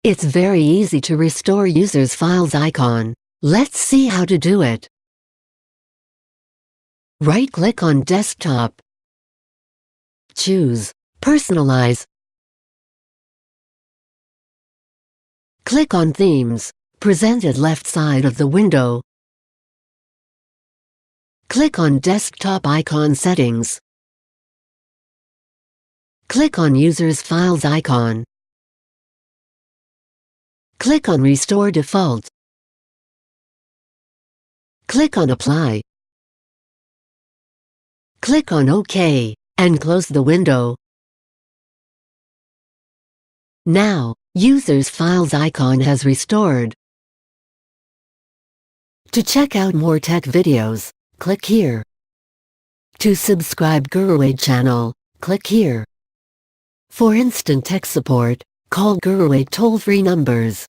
It's very easy to restore user's files icon. Let's see how to do it. Right-click on Desktop. Choose Personalize. Click on Themes, presented left side of the window. Click on Desktop Icon Settings. Click on User's Files icon. Click on Restore Default. Click on Apply. Click on OK, and close the window. Now, User's Files icon has restored. To check out more tech videos, click here. To subscribe GuruAid channel, click here. For instant tech support, call GuruAid toll-free numbers